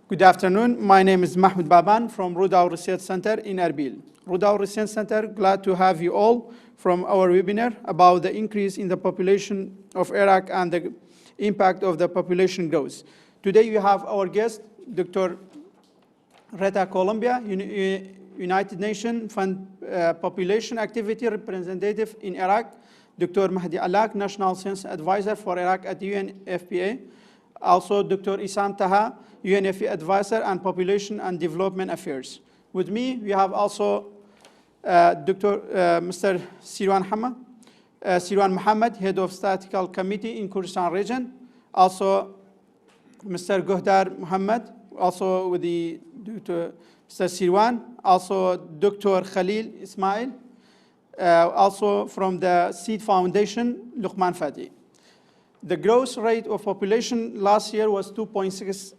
Good afternoon. My name is Mahmoud Baban from Rudaw Research Center in Erbil. Rudaw Research Center, glad to have you all from our webinar about the increase in the population of Iraq and the impact of the population growth. Today we have our guest, Dr. Rita, Colombia, United Nations Fund Population Activity Representative in Iraq, Dr. Mahdi Alak, National Science Advisor for Iraq at UNFPA, also Dr. Isam Taha, UNFPA Advisor and Population and Development Affairs. With me, we have also Mr. Sirwan Mohammed, Head of Statistical Committee in Kurdistan Region, also Mr. Gohdar Mohammed, also with the Dr. Mr. Sirwan, also Dr. Khalil Ismail, also from the Seed Foundation, Luqman Fadi. The growth rate of population last year was 2.6,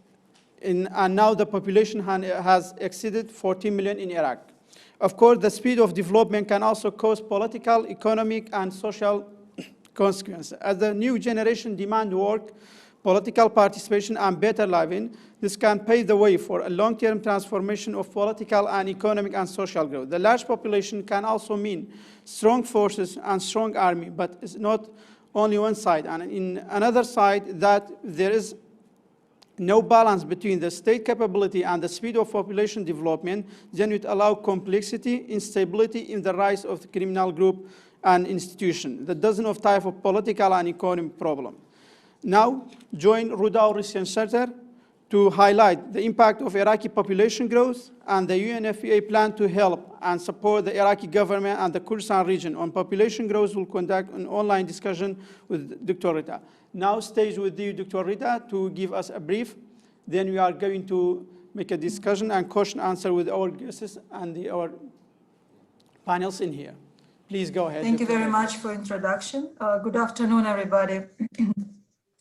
and now the population has exceeded 14 million in Iraq. Of course, the speed of development can also cause political, economic, and social consequences. As the new generation demand work, political participation, and better living, this can pave the way for a long-term transformation of political and economic and social growth. The large population can also mean strong forces and strong army, but it's not only one side. And in another side, that there is no balance between the state capability and the speed of population development, then it allows complexity, instability in the rise of the criminal group and institution. The dozen of type of political and economic problem. Now, join Rudaw Research Center to highlight the impact of Iraqi population growth and the UNFPA plan to help and support the Iraqi government and the Kurdistan region on population growth. Will conduct an online discussion with Dr. Rita. Now, stays with you, Dr. Rita, to give us a brief. Then we are going to make a discussion and question answer with our guests and our panels in here. Please go ahead. Thank you very much for introduction. Good afternoon, everybody.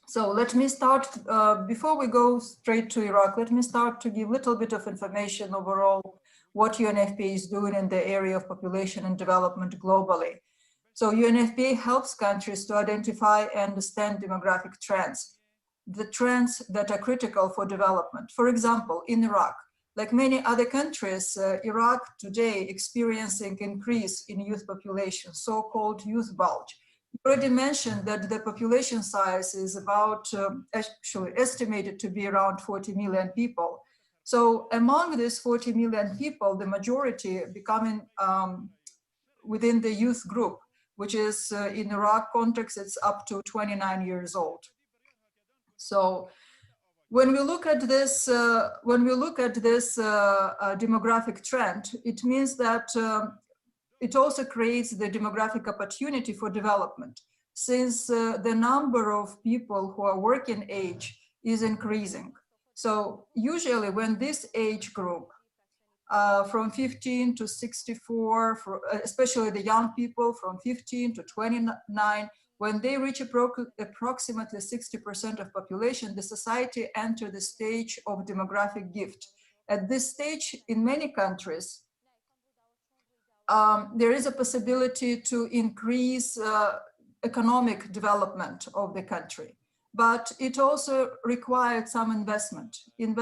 So let me start, before we go straight to Iraq, let me start to give a little bit of information overall what UNFPA is doing in the area of population and development globally. So UNFPA helps countries to identify and understand demographic trends, the trends that are critical for development. For example, in Iraq, like many other countries, Iraq today experiencing increase in youth population, so-called youth bulge. You already mentioned that the population size is about, actually estimated to be around 40 million people. So among these 40 million people, the majority becoming within the youth group, which is in Iraq context, it's up to 29 years old. So when we look at this, demographic trend, it means that it also creates the demographic opportunity for development, since the number of people who are working age is increasing. So usually when this age group, from 15 to 64, especially the young people from 15 to 29, when they reach approximately 60% of population, the society enters the stage of demographic gift. At this stage, in many countries, there is a possibility to increase economic development of the country, but it also required some investment in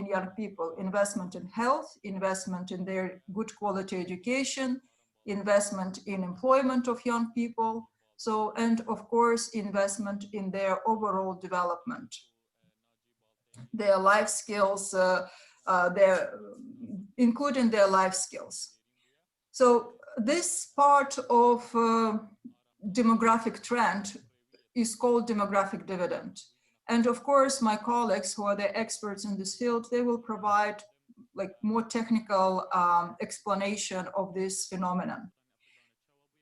young people, investment in health, investment in their good quality education, investment in employment of young people, so, and of course, investment in their overall development, their life skills, including their life skills. So this part of demographic trend is called demographic dividend. And of course, my colleagues who are the experts in this field, they will provide like more technical explanation of this phenomenon.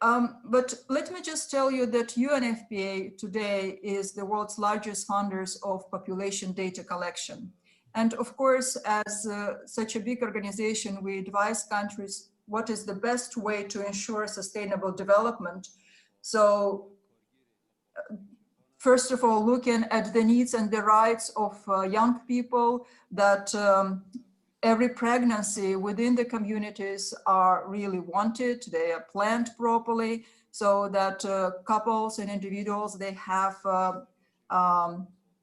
But let me just tell you that UNFPA today is the world's largest funders of population data collection. And of course, as such a big organization, we advise countries what is the best way to ensure sustainable development. So first of all, looking at the needs and the rights of young people, that every pregnancy within the communities are really wanted, they are planned properly, so that couples and individuals, they have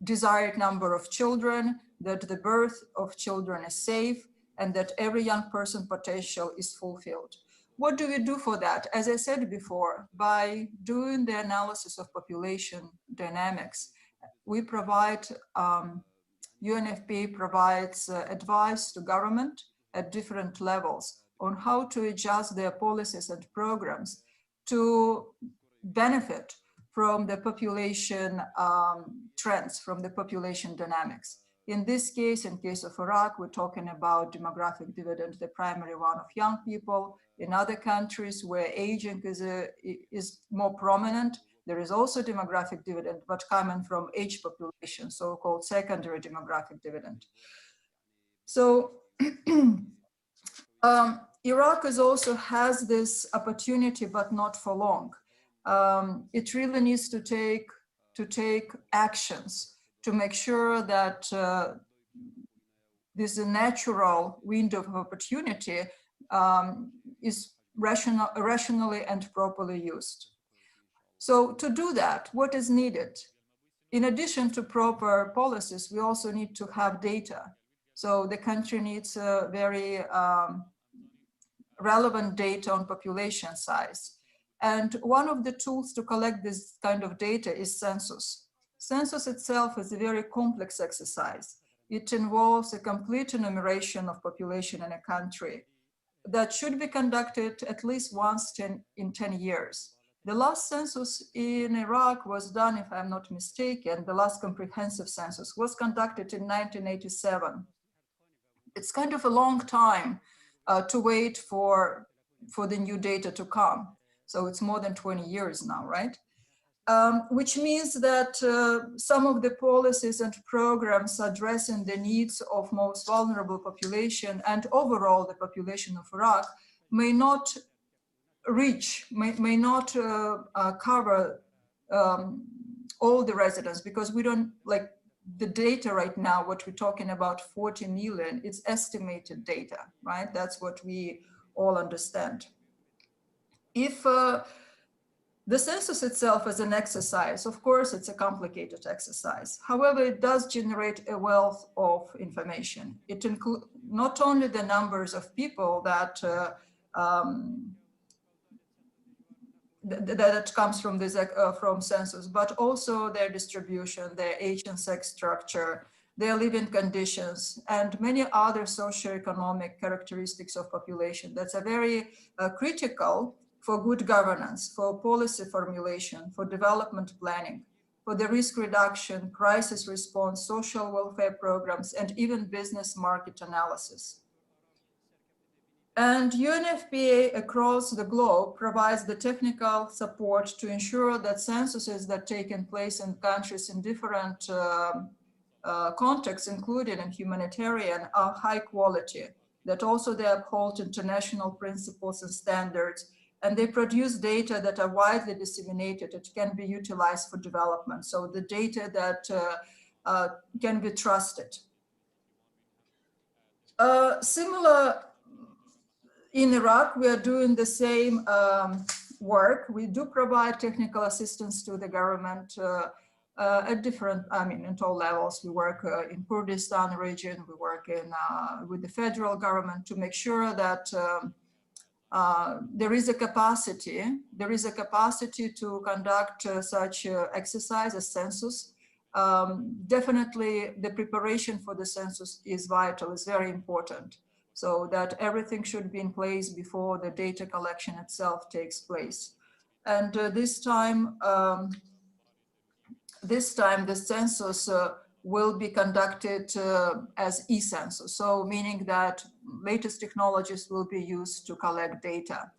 desired number of children, that the birth of children is safe, and that every young person potential is fulfilled. What do we do for that? As I said before, by doing the analysis of population dynamics, we provide, UNFPA provides advice to government at different levels on how to adjust their policies and programs to benefit from the population trends, from the population dynamics. In this case, in case of Iraq, we're talking about demographic dividend, the primary one of young people. In other countries where aging is more prominent, there is also demographic dividend, but coming from aged population, so-called secondary demographic dividend. So Iraq also has this opportunity, but not for long. It really needs to take actions to make sure that this natural window of opportunity is rationally and properly used. So to do that, what is needed? In addition to proper policies, we also need to have data. So the country needs very relevant data on population size. And one of the tools to collect this kind of data is census. Census itself is a very complex exercise. It involves a complete enumeration of population in a country that should be conducted at least once in 10 years. The last census in Iraq was done, if I'm not mistaken, the last comprehensive census was conducted in 1987. It's kind of a long time to wait for the new data to come. So it's more than 20 years now, right? Which means that some of the policies and programs addressing the needs of most vulnerable population and overall the population of Iraq may not reach, may not cover all the residents, because we don't, like the data right now, what we're talking about 40 million, it's estimated data, right? That's what we all understand. If the census itself is an exercise, of course, it's a complicated exercise. However, it does generate a wealth of information. It includes not only the numbers of people that that comes from this from census, but also their distribution, their age and sex structure, their living conditions, and many other socioeconomic characteristics of population that's very critical for good governance, for policy formulation, for development planning, for the risk reduction, crisis response, social welfare programs, and even business market analysis. And UNFPA across the globe provides the technical support to ensure that censuses that taken place in countries in different contexts, including in humanitarian, are high quality, that also they uphold international principles and standards, and they produce data that are widely disseminated. It can be utilized for development. So the data that can be trusted. Similar in Iraq, we are doing the same work. We do provide technical assistance to the government at different, at all levels. We work in Kurdistan region, we work with the federal government to make sure that there is a capacity to conduct such exercise, a census. Definitely the preparation for the census is vital, is very important, so that everything should be in place before the data collection itself takes place. And this time the census will be conducted as e-census, so meaning that latest technologies will be used to collect data.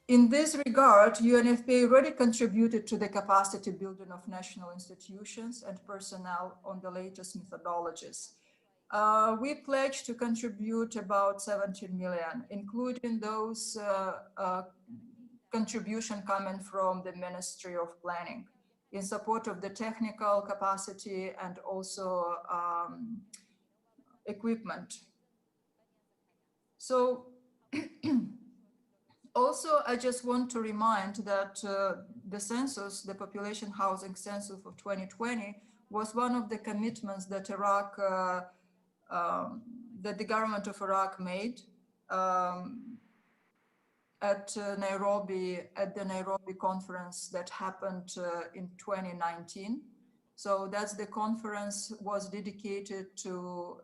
In this regard, UNFPA already contributed to the capacity building of national institutions and personnel on the latest methodologies. We pledged to contribute about 17 million, including those contribution coming from the Ministry of Planning in support of the technical capacity and also equipment. So also, I just want to remind that the census, the population housing census of 2020, was one of the commitments that that the government of Iraq made at the Nairobi conference that happened in 2019. So that's the conference was dedicated to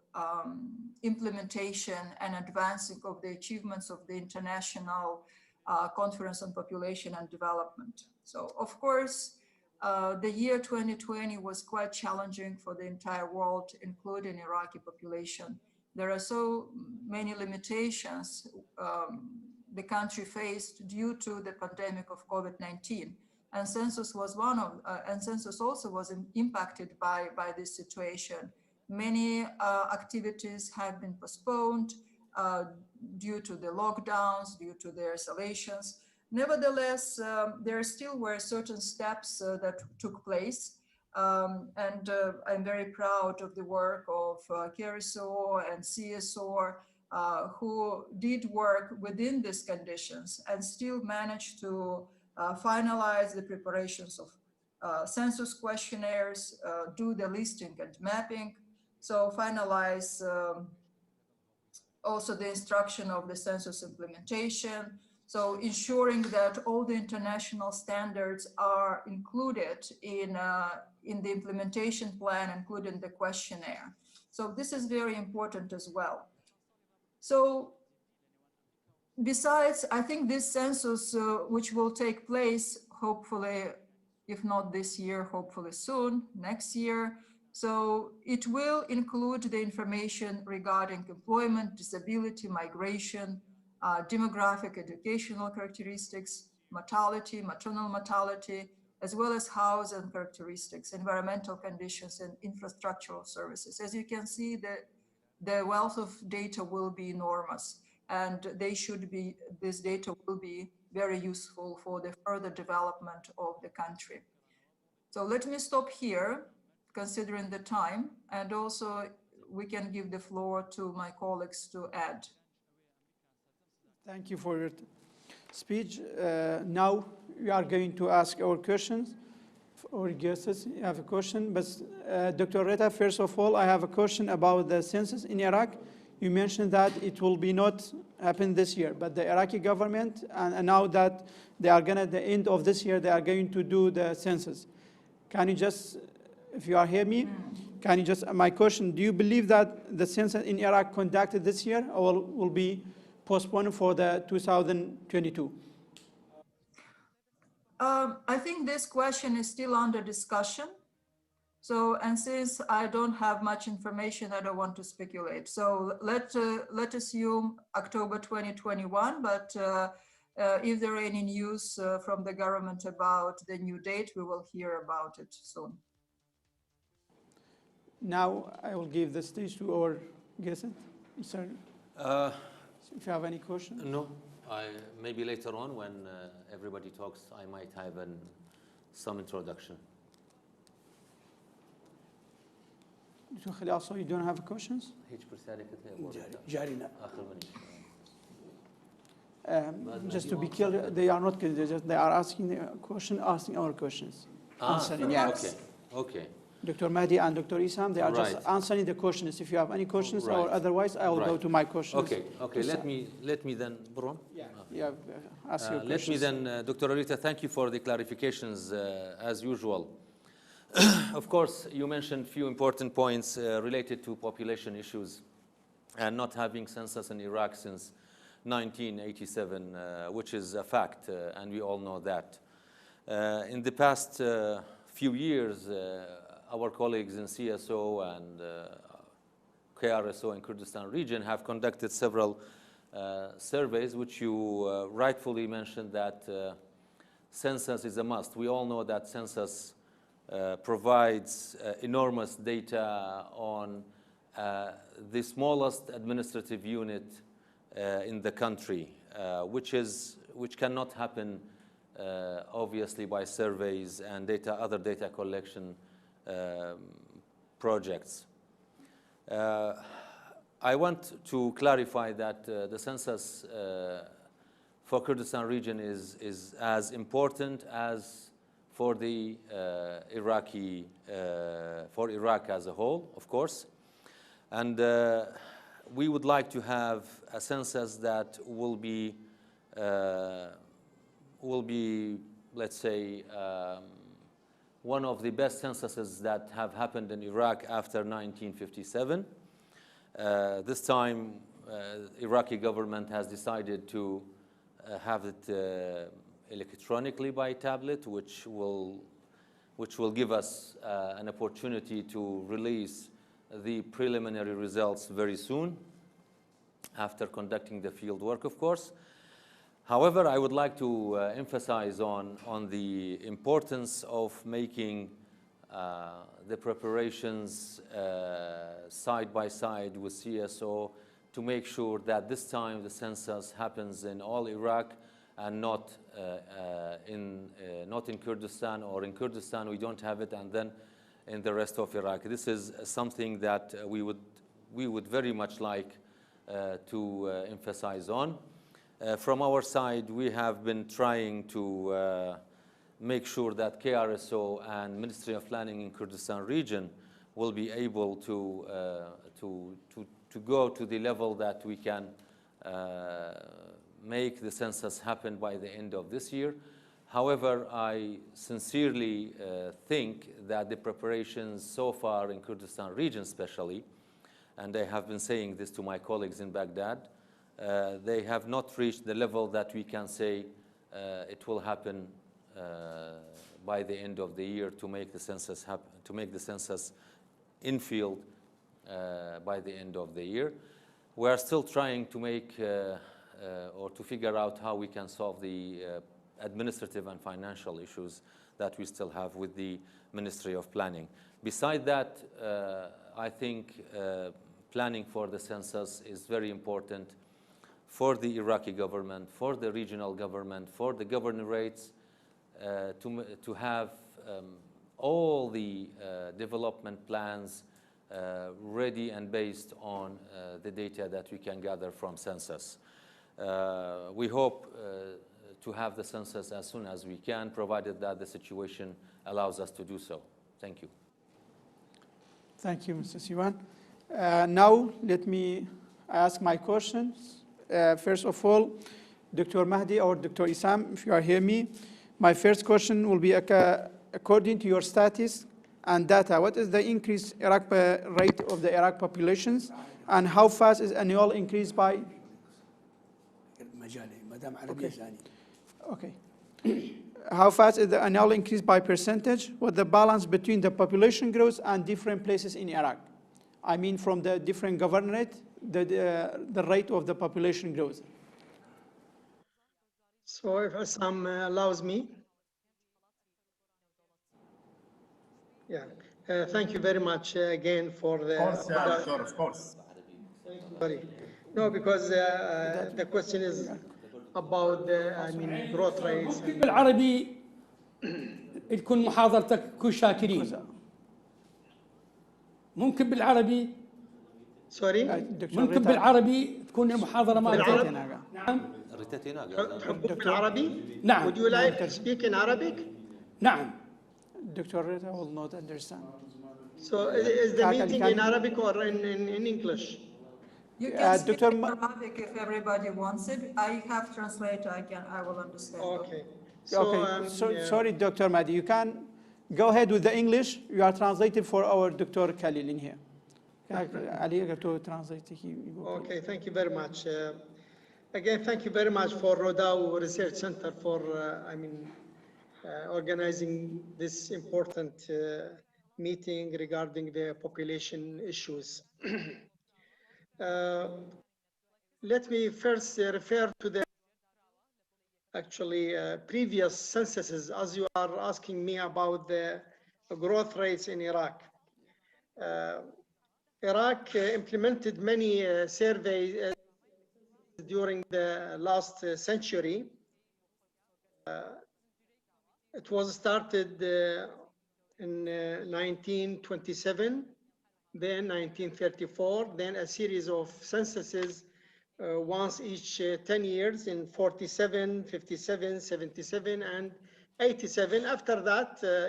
implementation and advancing of the achievements of the International Conference on Population and Development. So of course, the year 2020 was quite challenging for the entire world, including Iraqi population. There are so many limitations the country faced due to the pandemic of COVID-19. And census was and census also was impacted by this situation. Many activities have been postponed due to the lockdowns, due to the isolations. Nevertheless, there still were certain steps that took place. And I'm very proud of the work of KRSO and CSO who did work within these conditions and still managed to finalize the preparations of census questionnaires, do the listing and mapping, so finalize also the instruction of the census implementation, so ensuring that all the international standards are included in the implementation plan, including the questionnaire. So this is very important as well. So besides, I think this census, which will take place, hopefully, if not this year, hopefully soon, next year. So it will include the information regarding employment, disability, migration, demographic, educational characteristics, mortality, maternal mortality, as well as housing characteristics, environmental conditions, and infrastructural services. As you can see, the wealth of data will be enormous, and this data will be very useful for the further development of the country. So let me stop here, considering the time, and also we can give the floor to my colleagues to add. Thank you for your speech. Now we are going to ask our questions. Or guesses, you have a question, but Dr. Rita, first of all, I have a question about the census in Iraq. You mentioned that it will be not happen this year, but the Iraqi government, and now that they are gonna, at the end of this year, they are going to do the census. Can you just, if you are hear me, can you just, my question, do you believe that the census in Iraq conducted this year or will be postponed for the 2022? I think this question is still under discussion. So, and since I don't have much information, I don't want to speculate. So let's assume October 2021, but if there are any news from the government about the new date, we will hear about it soon. Now I will give the stage to our guest. Sir, if you have any questions? No. Maybe later on when everybody talks, I might have some introduction. Also, you don't have questions? Just to be clear, they are not, they are asking the question, asking our questions. Answering, yes. Okay. Dr. Mahdi and Dr. Isam, they are just answering the questions. If you have any questions or otherwise, I will go to my questions. Okay. Let me then, Brom. Ask your questions. Let me then, Dr. Rita, thank you for the clarifications as usual. Of course, you mentioned a few important points related to population issues and not having census in Iraq since 1987, which is a fact, and we all know that. In the past few years, our colleagues in CSO and KRSO in Kurdistan region have conducted several surveys, which you rightfully mentioned that census is a must. We all know that census provides enormous data on the smallest administrative unit in the country, which cannot happen obviously by surveys and other data collection projects. I want to clarify that the census for Kurdistan region is as important as for the Iraqi for Iraq as a whole, of course. And we would like to have a census that will be, let's say, one of the best censuses that have happened in Iraq after 1957. This time, Iraqi government has decided to have it electronically by tablet, which will give us an opportunity to release the preliminary results very soon, after conducting the field work, of course. However, I would like to emphasize on the importance of making the preparations side by side with CSO to make sure that this time the census happens in all Iraq and not in Kurdistan, or in Kurdistan we don't have it and then in the rest of Iraq. This is something that we would very much like to emphasize on. From our side, we have been trying to make sure that KRSO and Ministry of Planning in Kurdistan region will be able to go to the level that we can make the census happen by the end of this year. However, I sincerely think that the preparations so far in Kurdistan region especially, and I have been saying this to my colleagues in Baghdad, they have not reached the level that we can say it will happen by the end of the year to make the census happen, to make the census in field by the end of the year. We are still trying to make or to figure out how we can solve the administrative and financial issues that we still have with the Ministry of Planning. Beside that, I think planning for the census is very important for the Iraqi government, for the regional government, for the governorates, to have all the development plans ready and based on the data that we can gather from census. We hope to have the census as soon as we can, provided that the situation allows us to do so. Thank you. Thank you, Mr. Siwan. Now, let me ask my questions. First of all, Dr. Mahdi or Dr. Isam, if you are hearing me, my first question will be, according to your status and data, what is the increase rate of the Iraq populations, and how fast is annual increase by? Okay. How fast is the annual increase by percentage? What the balance between the population growth and different places in Iraq? I mean, from the different governorate, the rate of the population growth. So if Assam allows me. Yeah, thank you very much again for the... Of course. Sorry. No, because the question is about the, growth rates. بالعربي تكون محاضرتك كل شاكرين. ممكن بالعربي. Sorry. ممكن بالعربي تكون المحاضرة مالتك. نعم. تحبوا بالعربي؟ نعم. Would you like to speak in Arabic? نعم. Dr. Rita will not understand. So is the meeting in Arabic or in English? You can speak in Arabic if everybody wants it. I have translator. I will understand. Okay. Sorry, Dr. Mahdi, you can go ahead with the English. You are translated for our Dr. Khalil in here. Okay, thank you very much. Again, thank you very much for Rudaw Research Center for, organizing this important meeting regarding the population issues. Let me first refer to the previous censuses, as you are asking me about the growth rates in Iraq. Iraq implemented many surveys during the last century. It was started in 1927, then 1934, then a series of censuses once each 10 years in 47, 57, 77, and 87. After that, the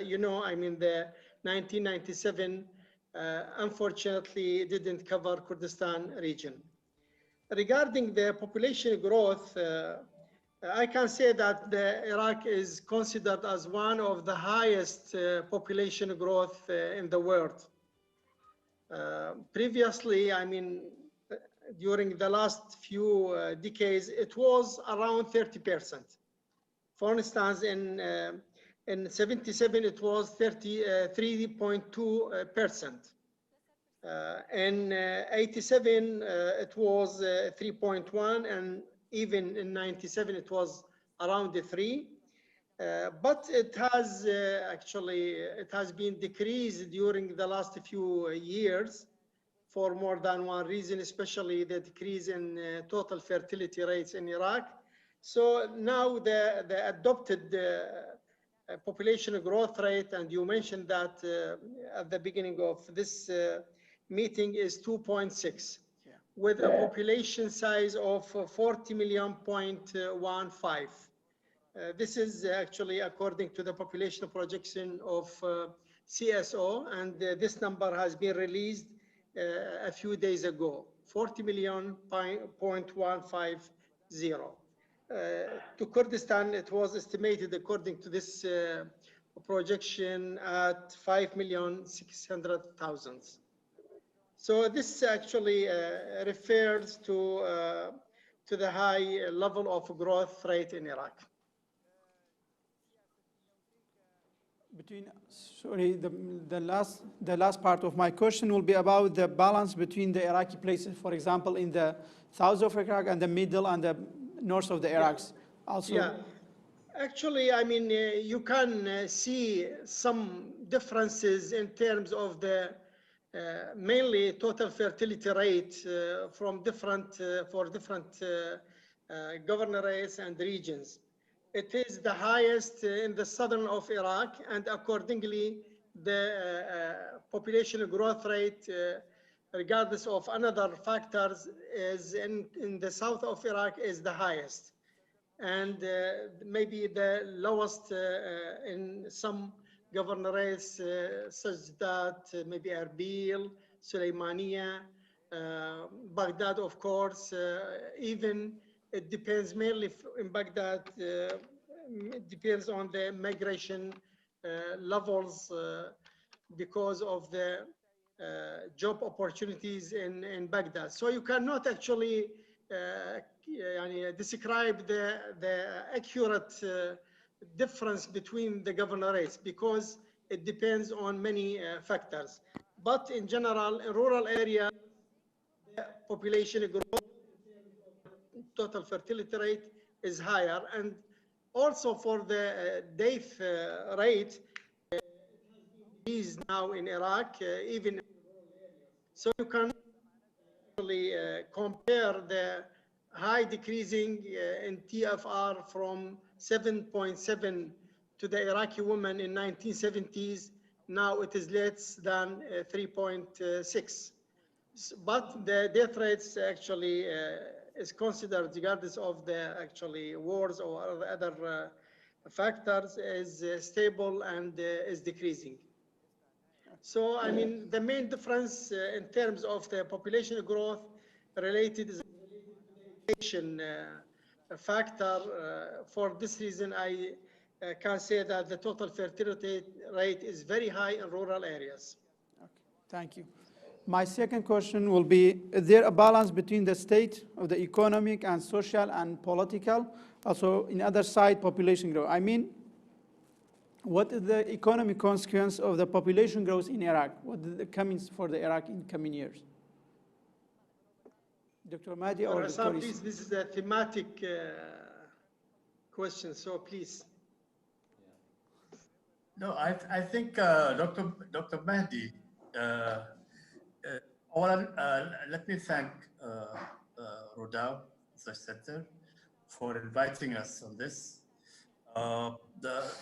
1997 unfortunately didn't cover Kurdistan region. Regarding the population growth, I can say that Iraq is considered as one of the highest population growth in the world. Previously, I mean, during the last few decades, it was around 30%. For instance, in 77, it was 33.2%. In 87, it was 3.1, and even in 97, it was around the 3. But it has it has been decreased during the last few years for more than one reason, especially the decrease in total fertility rates in Iraq. So now the adopted population growth rate, and you mentioned that at the beginning of this meeting, is 2.6, with a population size of 40 million.15. This is actually according to the population projection of CSO, and this number has been released a few days ago, 40 million.150. To Kurdistan, it was estimated according to this projection at 5,600,000. So this actually refers to the high level of growth rate in Iraq. The last part of my question will be about the balance between the Iraqi places, for example, in the south of Iraq and the middle and the north of the Iraq. Also, yeah, actually, I mean, you can see some differences in terms of the mainly total fertility rate from different governorates and regions. It is the highest in the southern of Iraq, and accordingly, the population growth rate, regardless of another factors, is in the south of Iraq is the highest, and maybe the lowest in some governorates, such that maybe Erbil, Suleimania, Baghdad, of course, even. It depends mainly in Baghdad, it depends on the migration levels because of the job opportunities in Baghdad. So you cannot actually describe the accurate difference between the governorates because it depends on many factors. But in general, in rural areas, the population growth, total fertility rate is higher, and also for the death rate is now in Iraq, even so you can actually compare the high decreasing in TFR from 7.7 to the Iraqi woman in 1970s. Now it is less than 3.6, but the death rates actually is considered, regardless of the actually wars or other factors, is stable and is decreasing. So, I mean, the main difference in terms of the population growth related is education factor. For this reason, I can say that the total fertility rate is very high in rural areas. Okay, thank you. My second question will be, is there a balance between the state of the economic and social and political, also in other side population growth? I mean, what is the economic consequence of the population growth in Iraq? What is the comings for the Iraq in coming years? Dr. Mahdi or Dr. Please, this is a thematic question, so please. No, I think Dr. Mahdi, let me thank Rudaw, as I said there, for inviting us on this.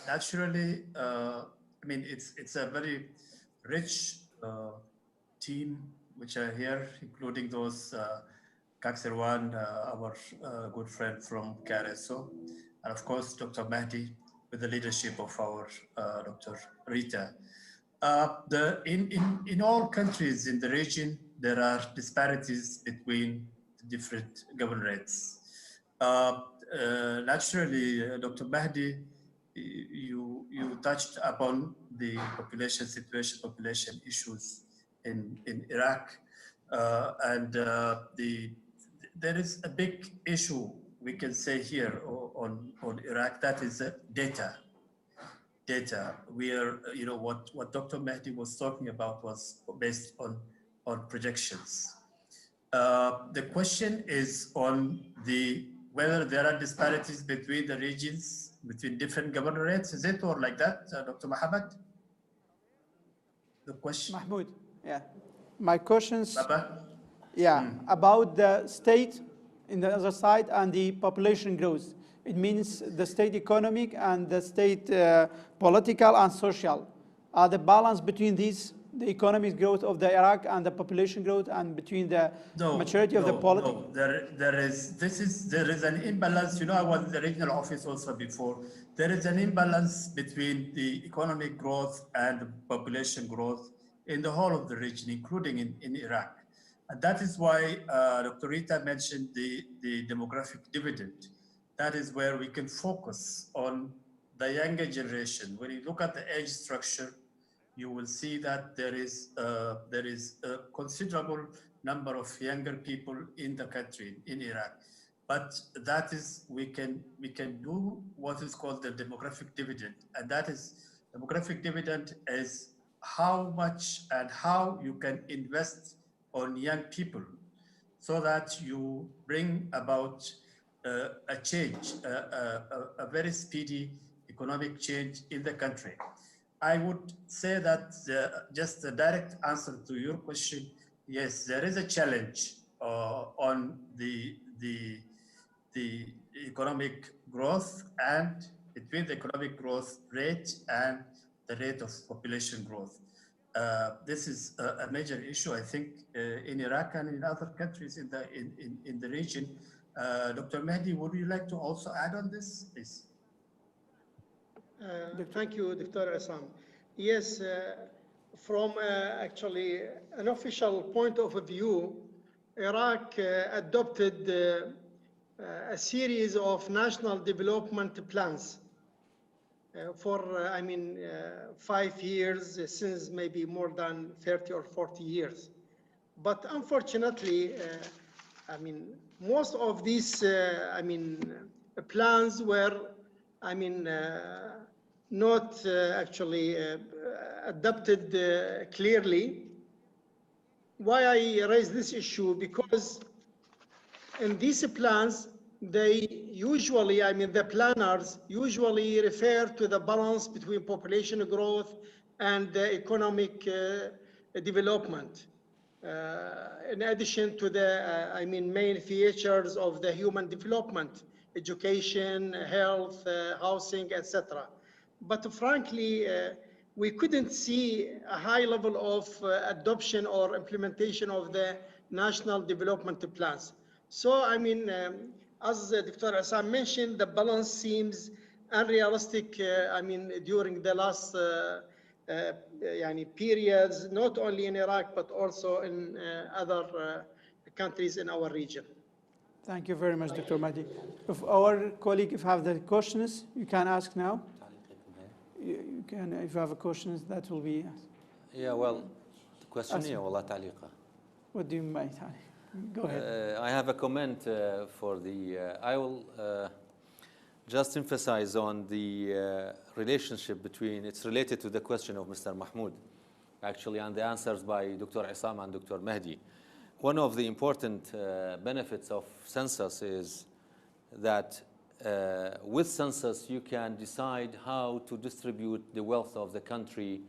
Naturally, I mean, it's a very rich team which are here, including those Kaksirwan, our good friend from KRSO, and of course, Dr. Mahdi, with the leadership of our Dr. Rita. In all countries in the region, there are disparities between different governorates. Naturally, Dr. Mahdi, you touched upon the population situation, population issues in Iraq, and there is a big issue we can say here on Iraq, that is data. Where what Dr. Mahdi was talking about was based on projections. The question is on whether there are disparities between the regions, between different governorates, is it, or like that, Dr. Mohammed? The question. Mahmoud, yeah. My questions, Baba? about the state in the other side and the population growth. It means the state economic and the state political and social. Are the balance between these, the economic growth of the Iraq and the population growth, and between the maturity of the politics? No, there is an imbalance. I was in the regional office also before. There is an imbalance between the economic growth and the population growth in the whole of the region, including in Iraq. And that is why Dr. Rita mentioned the demographic dividend. That is where we can focus on the younger generation. When you look at the age structure, you will see that there is a considerable number of younger people in the country, in Iraq. But that is, we can do what is called the demographic dividend. And that is, demographic dividend is how much and how you can invest on young people so that you bring about a change, a very speedy economic change in the country. I would say that just a direct answer to your question, yes, there is a challenge on the economic growth and between the economic growth rate and the rate of population growth. This is a major issue, I think, in Iraq and in other countries in the region. Dr. Mahdi, would you like to also add on this, please? Thank you, Dr. Assam. Yes, from actually an official point of view, Iraq adopted a series of national development plans for, 5 years, since maybe more than 30 or 40 years. But unfortunately, most of these, plans were, not actually adopted clearly. Why I raise this issue? Because in these plans, they usually, the planners usually refer to the balance between population growth and the economic development. In addition to the, main features of the human development, education, health, housing, etc. But frankly, we couldn't see a high level of adoption or implementation of the national development plans. So, as Dr. Assam mentioned, the balance seems unrealistic, during the last periods, not only in Iraq, but also in other countries in our region. Thank you very much, Dr. Mahdi. If our colleague, if you have the questions, you can ask now. You can, if you have questions, that will be. Yeah, well, the question here, والله تعليقة. What do you mean? Go ahead. I have a comment for the. I will just emphasize on the relationship between. It's related to the question of Mr. Mahmoud, actually, and the answers by Dr. Isam and Dr. Mahdi. One of the important benefits of census is that with census, you can decide how to distribute the wealth of the country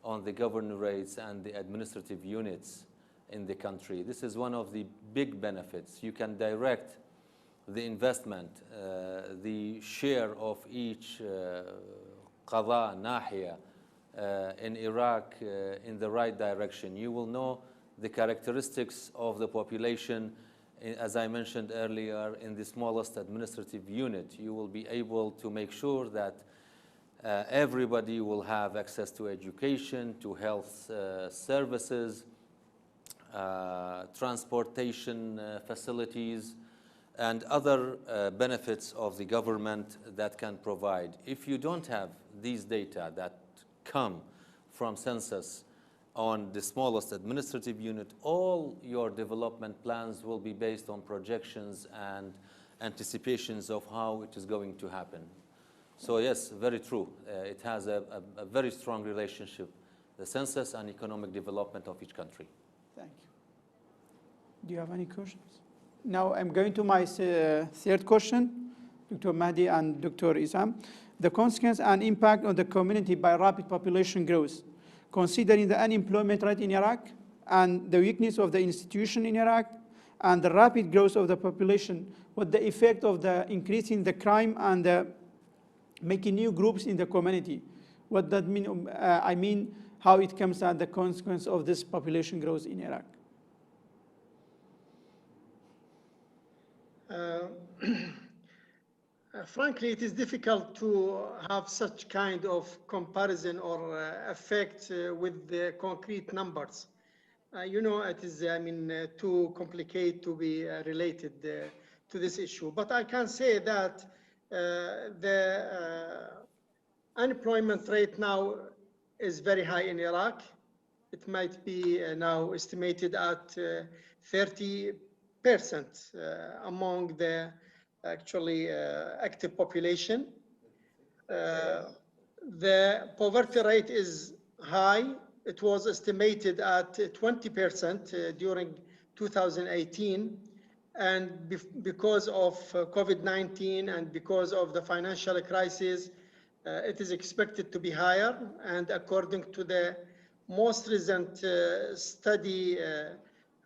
on the governorates and the administrative units in the country. This is one of the big benefits. You can direct the investment, the share of each qada, nahiya in Iraq in the right direction. You will know the characteristics of the population. As I mentioned earlier, in the smallest administrative unit, you will be able to make sure that Everybody will have access to education, to health services, transportation facilities, and other benefits of the government that can provide. If you don't have these data that come from census on the smallest administrative unit, all your development plans will be based on projections and anticipations of how it is going to happen. So yes, very true. It has a very strong relationship, the census and economic development of each country. Thank you. Do you have any questions? Now I'm going to my third question, Dr. Mahdi and Dr. Isam. The consequence and impact on the community by rapid population growth, considering the unemployment rate in Iraq and the weakness of the institution in Iraq and the rapid growth of the population, what the effect of the increasing the crime and the making new groups in the community. What that mean? I mean, how it comes as the consequence of this population growth in Iraq. Frankly, it is difficult to have such kind of comparison or effect with the concrete numbers. You know, it is, too complicated to be related to this issue. But I can say that the unemployment rate now is very high in Iraq. It might be now estimated at 30% among the actually active population. The poverty rate is high. It was estimated at 20% during 2018. And because of COVID-19 and because of the financial crisis, it is expected to be higher. And according to the most recent study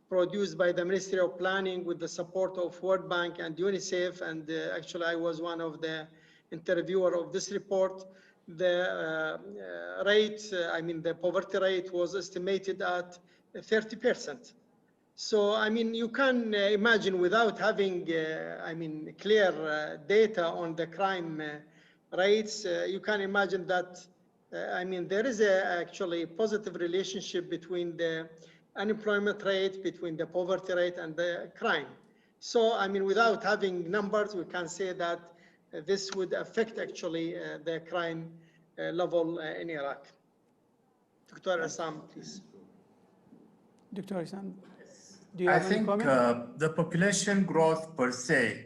produced by the Ministry of Planning with the support of World Bank and UNICEF, and actually I was one of the interviewer of this report, the the poverty rate was estimated at 30%. So, you can imagine without having, clear data on the crime rates, you can imagine that, there is actually positive relationship between the unemployment rate, between the poverty rate and the crime. So, without having numbers, we can say that this would affect actually the crime level in Iraq. Dr. Isam, please. Dr. Isam, do you have any comment? I think the population growth per se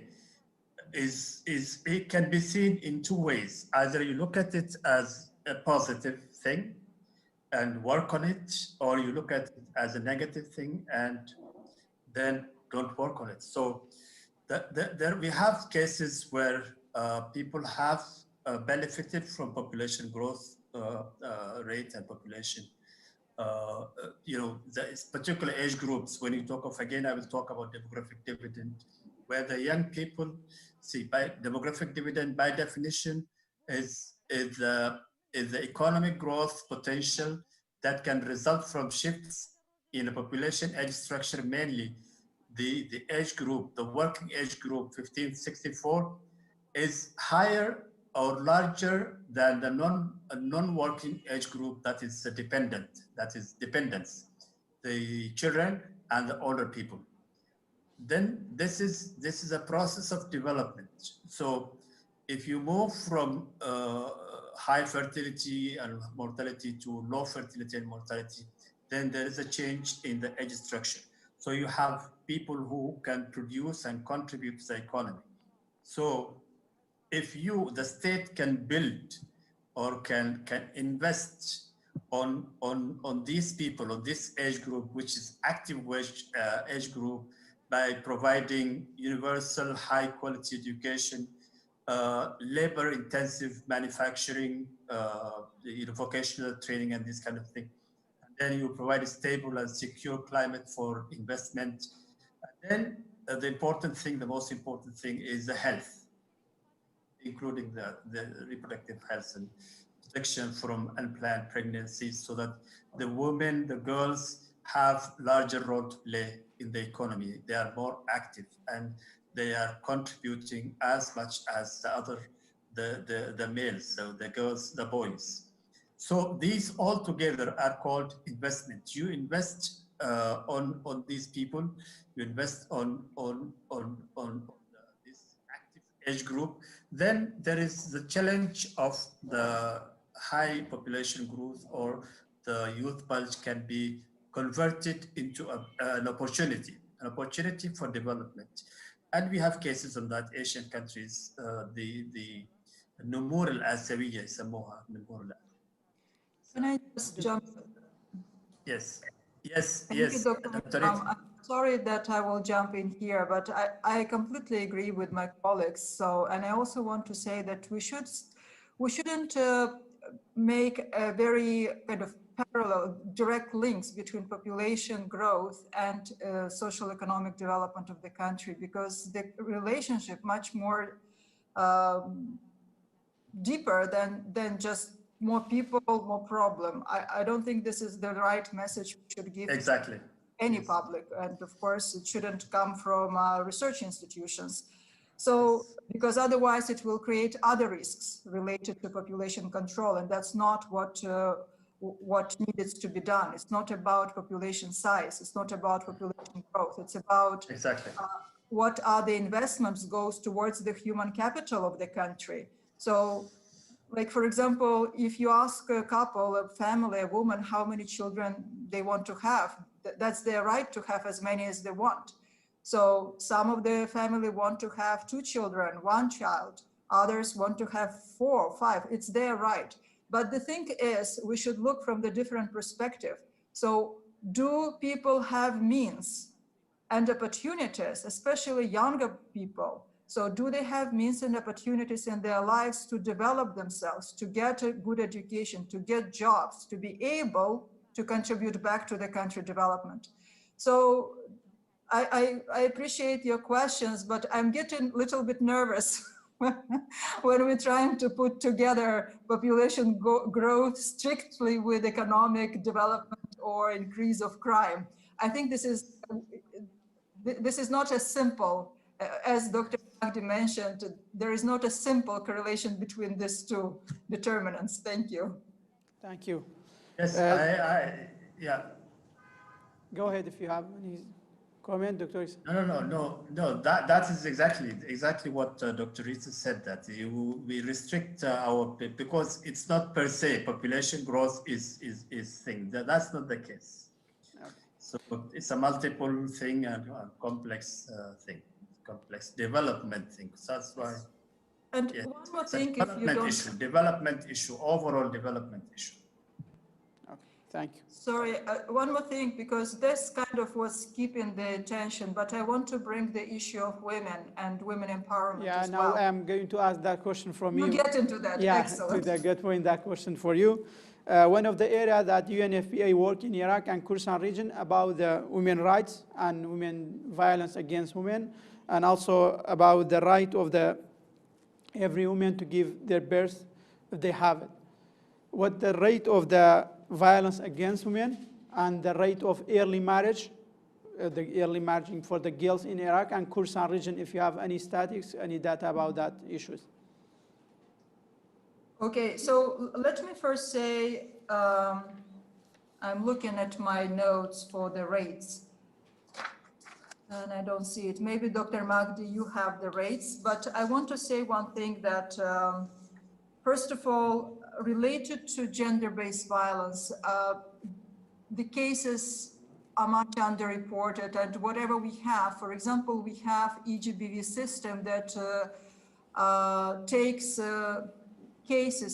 it can be seen in two ways. Either you look at it as a positive thing and work on it, or you look at it as a negative thing and then don't work on it. So there we have cases where people have benefited from population growth rate and population. The particular age groups, when you talk of, again, I will talk about demographic dividend, where the young people see by demographic dividend by definition is the economic growth potential that can result from shifts in a population age structure, mainly the age group, the working age group 15-64 is higher or larger than the non-working age group that is dependent, that is dependents, the children and the older people. Then this is a process of development. So if you move from high fertility and mortality to low fertility and mortality, then there is a change in the age structure. So you have people who can produce and contribute to the economy. So if the state can build or can invest on these people, on this age group, which is active age group, by providing universal high quality education, labor intensive manufacturing, vocational training and this kind of thing. And then you provide a stable and secure climate for investment. And then the important thing, the most important thing is the health, including the reproductive health and protection from unplanned pregnancies, so that the women, the girls have larger role to play in the economy. They are more active and they are contributing as much as the males, so the girls, the boys. So these all together are called investment. You invest on these people, you invest on this active age group. Then there is the challenge of the high population growth, or the youth bulge can be converted into an opportunity for development. And we have cases on that. Asian countries, the نمور الآسيوية يسموها نمور. Can I just jump? Yes. Thank you, Dr. I'm sorry that I will jump in here, but I completely agree with my colleagues. So, and I also want to say that we shouldn't make a very kind of parallel, direct links between population growth and social economic development of the country, because the relationship much more deeper than just more people, more problem. I don't think this is the right message we should give exactly any public, and of course it shouldn't come from research institutions. So, because otherwise it will create other risks related to population control, and that's not what needs to be done. It's not about population size, it's not about population growth, it's about exactly what are the investments goes towards the human capital of the country. So, like, for example, if you ask a couple, a family, a woman, how many children they want to have, that's their right to have as many as they want. So some of the family want to have 2 children, 1 child, others want to have 4 or 5, it's their right. But the thing is, we should look from the different perspective. So do people have means and opportunities, especially younger people? So do they have means and opportunities in their lives to develop themselves, to get a good education, to get jobs, to be able to contribute back to the country development? So I appreciate your questions, but I'm getting a little bit nervous when we're trying to put together population growth strictly with economic development or increase of crime. I think this is not as simple, as Dr. Magdi mentioned, there is not a simple correlation between these 2 determinants. Thank you. Thank you. Yes, yeah. Go ahead if you have any comment, Dr. Isa. No. That is exactly what Dr. Rita said, that we restrict because it's not per se population growth is thing. That's not the case. Okay. So it's a multiple thing and a complex thing, complex development thing. So that's why. And yeah, one more thing, if you don't. Development issue, overall development issue. Thank you. Sorry, one more thing, because this kind of was keeping the attention, but I want to bring the issue of women and women empowerment as well. Now I'm going to ask that question from you. You get into that, yeah, excellent. To the good point, that question for you. One of the areas that UNFPA work in Iraq and Kurdistan region about the women rights and women violence against women, and also about the right of every woman to give their birth if they have it. What the rate of the violence against women and the rate of early marriage, the early marrying for the girls in Iraq and Kurdistan region, if you have any statistics, any data about that issues. Okay, so let me first say, I'm looking at my notes for the rates, and I don't see it. Maybe Dr. Magdi, you have the rates, but I want to say one thing that, first of all, related to gender-based violence, the cases are much underreported, and whatever we have, for example, we have EGBV system that takes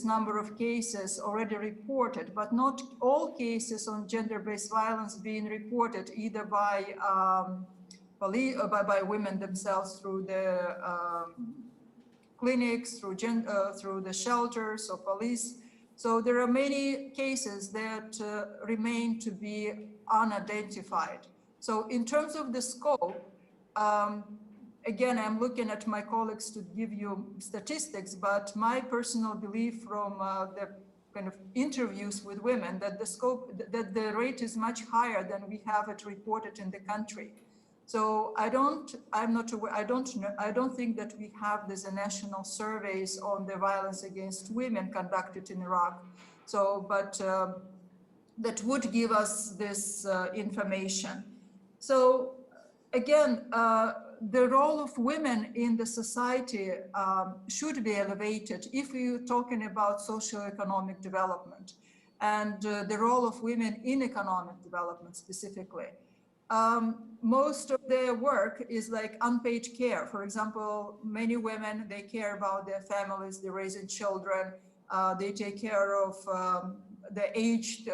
number of cases already reported, but not all cases on gender-based violence being reported either by police or by women themselves through the clinics, through the shelters or police. So there are many cases that remain to be unidentified. So in terms of the scope, again, I'm looking at my colleagues to give you statistics, but my personal belief from the kind of interviews with women that the scope, that the rate is much higher than we have it reported in the country. So I'm not aware, I don't think that we have these national surveys on the violence against women conducted in Iraq. So, but that would give us this information. So again, the role of women in the society should be elevated if we're talking about socio-economic development and the role of women in economic development specifically. Most of their work is like unpaid care. For example, many women, they care about their families, they're raising children, they take care of the aged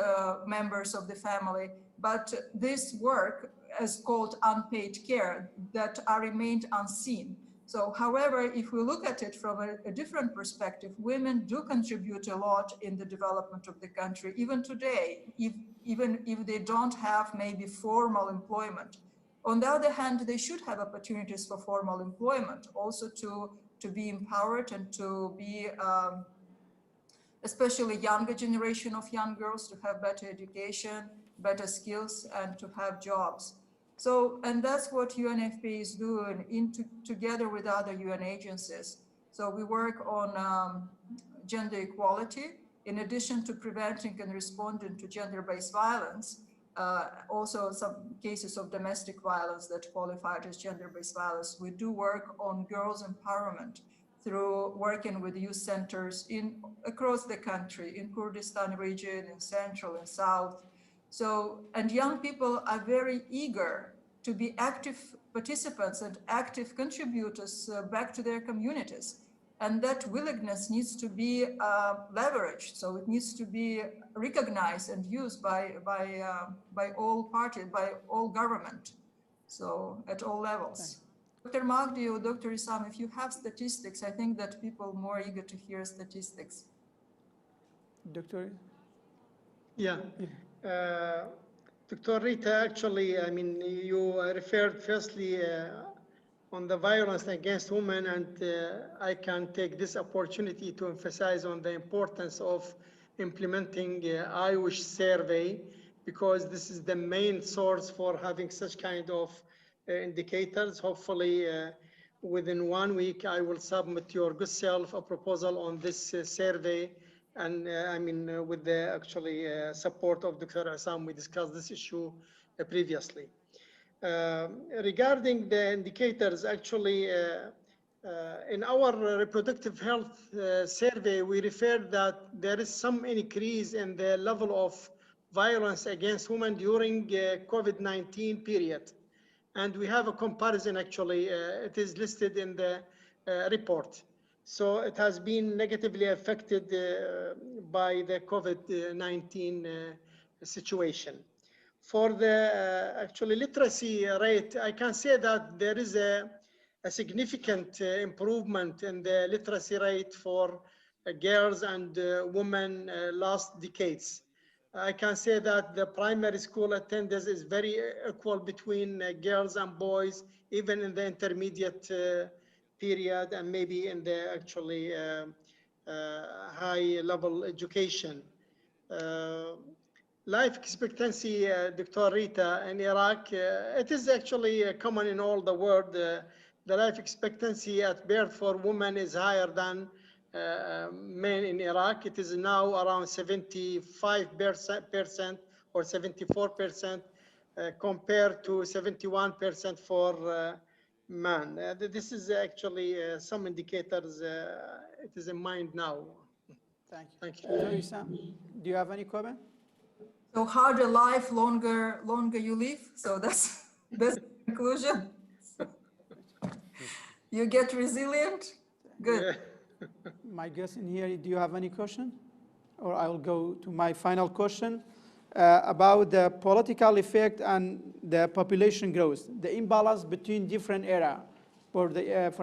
members of the family. But this work is called unpaid care that are remained unseen. So, however, if we look at it from a different perspective, women do contribute a lot in the development of the country, even today, even if they don't have maybe formal employment. On the other hand, they should have opportunities for formal employment, also to be empowered and to be, especially younger generation of young girls, to have better education, better skills, and to have jobs. So, and that's what UNFPA is doing together with other UN agencies. So we work on gender equality, in addition to preventing and responding to gender-based violence, also some cases of domestic violence that qualified as gender-based violence. We do work on girls' empowerment through working with youth centers across the country, in Kurdistan region, in Central and South. So, and young people are very eager to be active participants and active contributors back to their communities. And that willingness needs to be leveraged. So it needs to be recognized and used by all parties, by all government. So at all levels. Dr. Magdi or Dr. Isam, if you have statistics, I think that people are more eager to hear statistics. Doctor? Yeah. Dr. Rita, actually, I mean, you referred firstly on the violence against women, and I can take this opportunity to emphasize on the importance of implementing IWISH survey, because this is the main source for having such kind of indicators. Hopefully, within 1 week, I will submit your good self a proposal on this survey. And I mean, with the actually support of Dr. Assam, we discussed this issue previously. Regarding the indicators, actually, in our reproductive health survey, we referred that there is some increase in the level of violence against women during COVID-19 period. And we have a comparison, actually, it is listed in the report. So it has been negatively affected by the COVID-19 situation. For the actually literacy rate, I can say that there is a significant improvement in the literacy rate for girls and women last decades. I can say that the primary school attendance is very equal between girls and boys, even in the intermediate period and maybe in the actually high level education. Life expectancy, Dr. Rita, in Iraq, it is actually common in all the world. The life expectancy at birth for women is higher than men in Iraq. It is now around 75% or 74% compared to 71% for men. This is actually some indicators. It is in mind now. Thank you. Thank you. Dr. Isam, do you have any comment? So harder life, longer you live. So that's the conclusion. You get resilient. Good. Yeah. My guest in here, do you have any question? Or I will go to my final question about the political effect and the population growth, the imbalance between different areas. For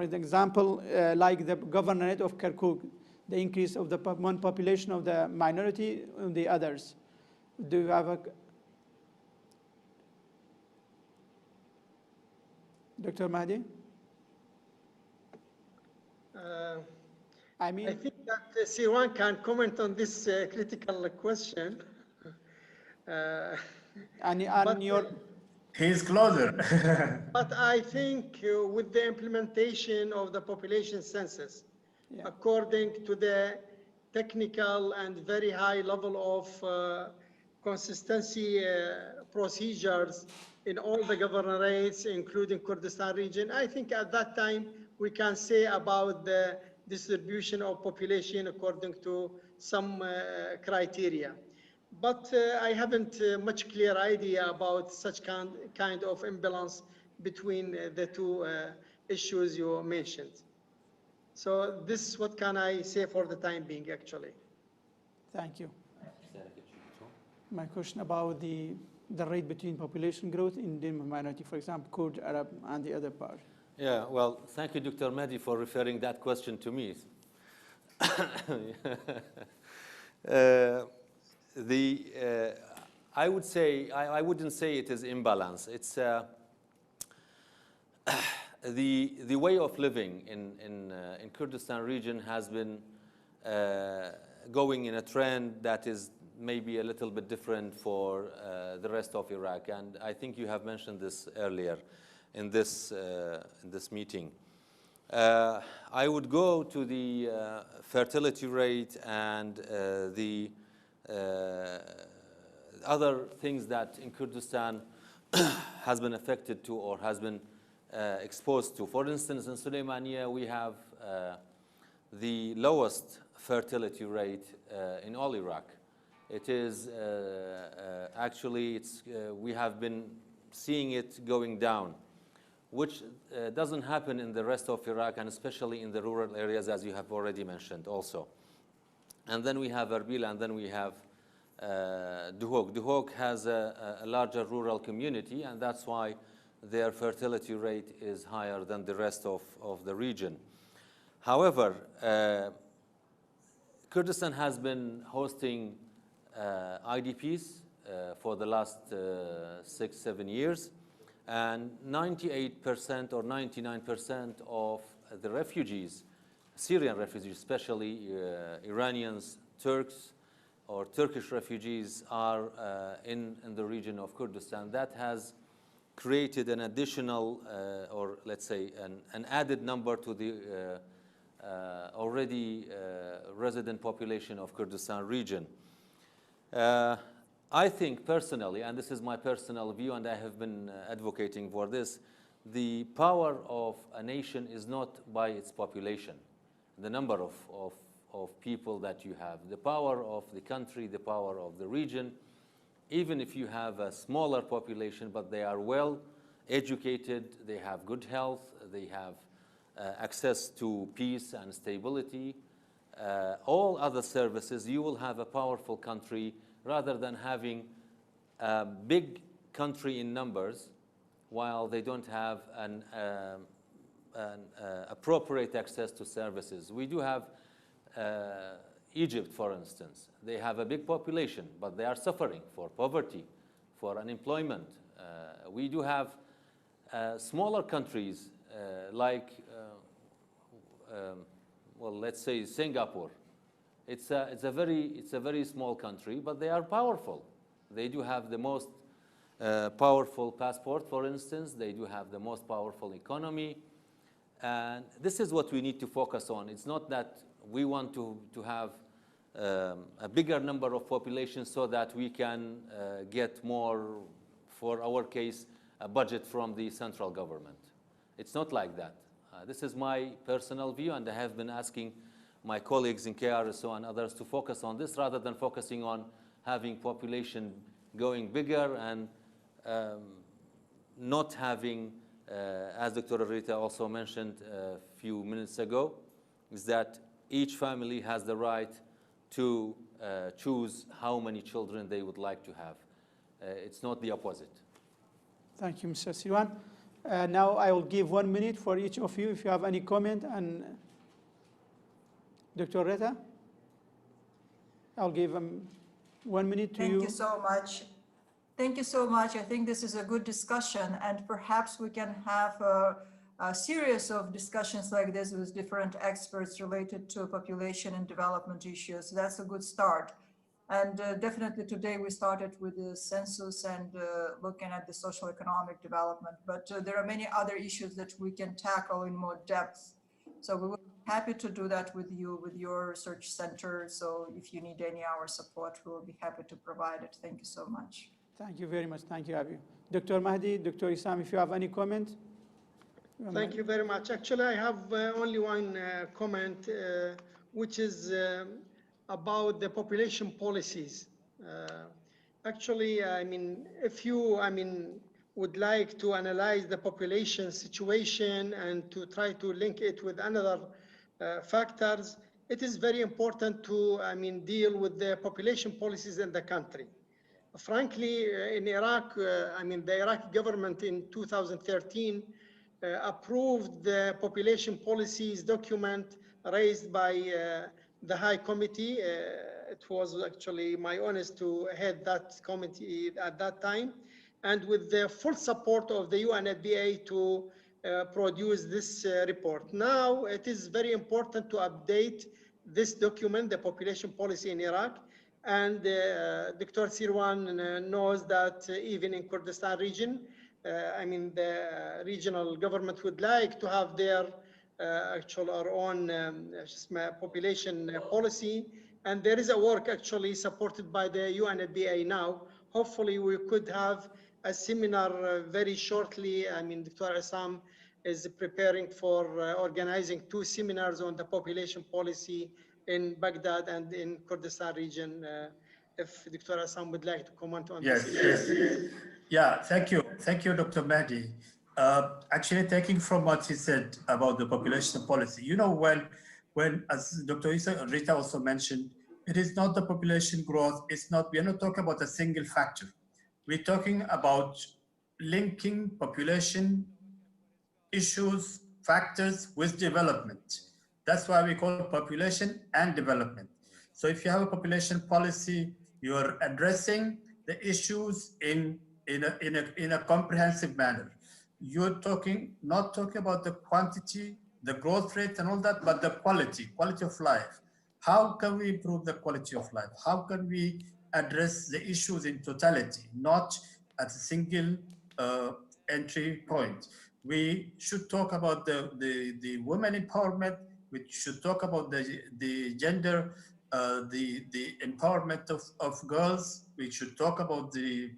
example, like the governorate of Kirkuk, the increase of the one population of the minority and the others. Do you have a... Dr. Mahdi? I mean, I think that Sirwan can comment on this critical question. and But, your... He's closer. But I think with the implementation of the population census, according to the technical and very high level of consistency procedures in all the governorates, including Kurdistan region, I think at that time we can say about the distribution of population according to some criteria. But I haven't much clear idea about such kind of imbalance between the two issues you mentioned. So this is what can I say for the time being, actually. Thank you. My question about the rate between population growth in the minority, for example, Kurd, Arab, and the other part. Yeah, well, thank you, Dr. Mehdi, for referring that question to me. I would say, I wouldn't say it is imbalance. It's the way of living in Kurdistan region has been going in a trend that is maybe a little bit different for the rest of Iraq. And I think you have mentioned this earlier in this meeting. I would go to the fertility rate and the other things that in Kurdistan has been affected to or has been exposed to. For instance, in Suleymaniya, we have the lowest fertility rate in all Iraq. It is actually, we have been seeing it going down, which doesn't happen in the rest of Iraq, and especially in the rural areas, as you have already mentioned also. And then we have Erbil, and then we have Duhok. Duhok has a larger rural community, and that's why their fertility rate is higher than the rest of the region. However, Kurdistan has been hosting IDPs for the last 6-7 years, and 98% or 99% of the refugees, Syrian refugees, especially Iranians, Turks, or Turkish refugees are in the region of Kurdistan. That has created an additional, or let's say an added number to the already resident population of Kurdistan region. I think personally, and this is my personal view, and I have been advocating for this, the power of a nation is not by its population, the number of people that you have. The power of the country, the power of the region, even if you have a smaller population, but they are well educated, they have good health, they have access to peace and stability, all other services, you will have a powerful country rather than having a big country in numbers while they don't have an appropriate access to services. We do have Egypt, for instance. They have a big population, but they are suffering for poverty, for unemployment. We do have smaller countries like, well, let's say Singapore. It's a very small country, but they are powerful. They do have the most powerful passport, for instance. They do have the most powerful economy. And this is what we need to focus on. It's not that we want to have a bigger number of population so that we can get more, for our case, a budget from the central government. It's not like that. This is my personal view, and I have been asking my colleagues in KRSO and others to focus on this rather than focusing on having population going bigger and not having, as Dr. Rita also mentioned a few minutes ago, is that each family has the right to choose how many children they would like to have. It's not the opposite. Thank you, Mr. Sirwan. Now I will give 1 minute for each of you if you have any comment. And Dr. Rita, I'll give 1 minute to you. Thank you so much. Thank you so much. I think this is a good discussion, and perhaps we can have a series of discussions like this with different experts related to population and development issues. That's a good start. And definitely today we started with the census and looking at the social economic development, but there are many other issues that we can tackle in more depth. So we will be happy to do that with you, with your research center. So if you need any our support, we will be happy to provide it. Thank you so much. Thank you very much. Thank you, Abu. Dr. Mahdi, Dr. Isam, if you have any comment. Thank you very much. Actually, I have only one comment, which is about the population policies. Actually, I mean, if you, would like to analyze the population situation and to try to link it with another factors, it is very important to, deal with the population policies in the country. Frankly, in Iraq, the Iraqi government in 2013 approved the population policies document raised by the High Committee. It was actually my honor to head that committee at that time, and with the full support of the UNFPA to produce this report. Now, it is very important to update this document, the population policy in Iraq, and Dr. Sirwan knows that even in Kurdistan region, the regional government would like to have their our own population policy, and there is a work actually supported by the UNFPA now. Hopefully we could have a seminar very shortly. Dr. Assam is preparing for organizing 2 seminars on the population policy in Baghdad and in Kurdistan region. If Dr. Assam would like to comment on this. Yes. Yeah, thank you. Thank you, Dr. Mahdi. Actually, taking from what he said about the population policy, you know, when as Dr. Rita also mentioned, it is not the population growth, we are not talking about a single factor. We're talking about linking population issues, factors with development. That's why we call it population and development. So if you have a population policy, you're addressing the issues in a comprehensive manner. You're not talking about the quantity, the growth rate and all that, but the quality of life. How can we improve the quality of life? How can we address the issues in totality, not at a single entry point? We should talk about the women empowerment. We should talk about the gender, the empowerment of girls. We should talk about the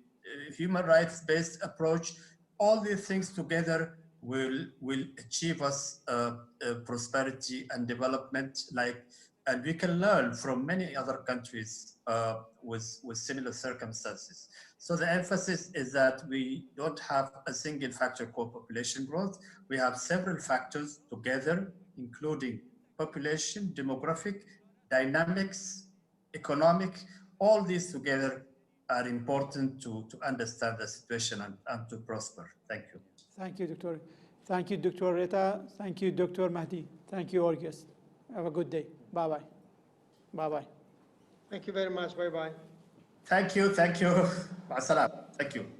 human rights-based approach. All these things together will achieve us prosperity and development, and we can learn from many other countries with similar circumstances. So the emphasis is that we don't have a single factor called population growth. We have several factors together, including population, demographic, dynamics, economic. All these together are important to understand the situation and to prosper. Thank you. Thank you, Doctor. Thank you, Dr. Rita. Thank you, Dr. Mahdi. Thank you, all guests. Have a good day. Bye-bye. Bye-bye. Thank you very much. Bye-bye. Thank you. Thank you. Thank you.